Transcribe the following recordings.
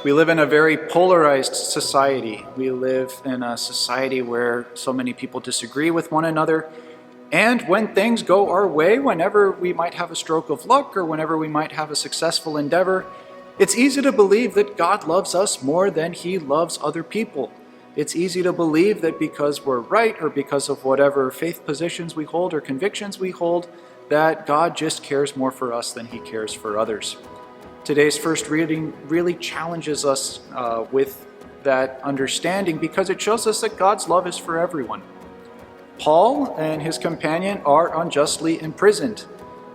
We live in a very polarized society. We live in a society where so many people disagree with one another. And when things go our way, whenever we might have a stroke of luck or whenever we might have a successful endeavor, it's easy to believe that God loves us more than He loves other people. It's easy to believe that because we're right or because of whatever faith positions we hold or convictions we hold, that God just cares more for us than He cares for others. Today's first reading really challenges us with that understanding because it shows us that God's love is for everyone. Paul and his companion are unjustly imprisoned,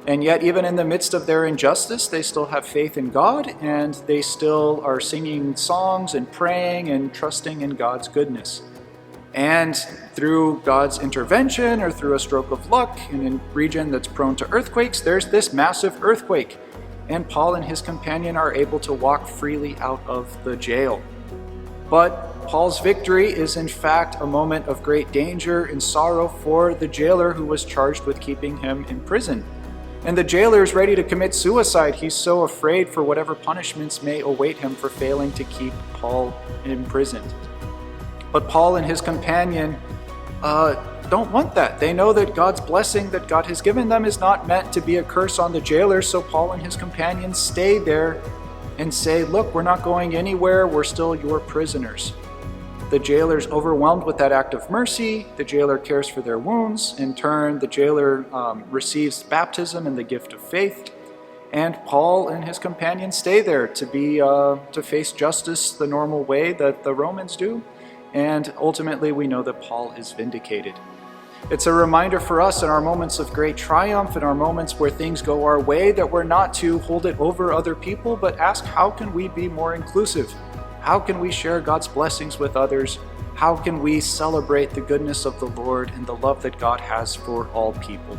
and yet even in the midst of their injustice, they still have faith in God, and they still are singing songs and praying and trusting in God's goodness. And through God's intervention or through a stroke of luck in a region that's prone to earthquakes, there's this massive earthquake. And Paul and his companion are able to walk freely out of the jail. But Paul's victory is in fact a moment of great danger and sorrow for the jailer who was charged with keeping him in prison. And the jailer is ready to commit suicide. He's so afraid for whatever punishments may await him for failing to keep Paul imprisoned. But Paul and his companion don't want that. They know that God's blessing that God has given them is not meant to be a curse on the jailer, so Paul and his companions stay there and say, look, we're not going anywhere, we're still your prisoners. The jailer's overwhelmed with that act of mercy. The jailer cares for their wounds. In turn, the jailer receives baptism and the gift of faith. And Paul and his companions stay there to face justice the normal way that the Romans do. And ultimately, we know that Paul is vindicated. It's a reminder for us in our moments of great triumph, in our moments where things go our way, that we're not to hold it over other people, but ask, how can we be more inclusive? How can we share God's blessings with others? How can we celebrate the goodness of the Lord and the love that God has for all people?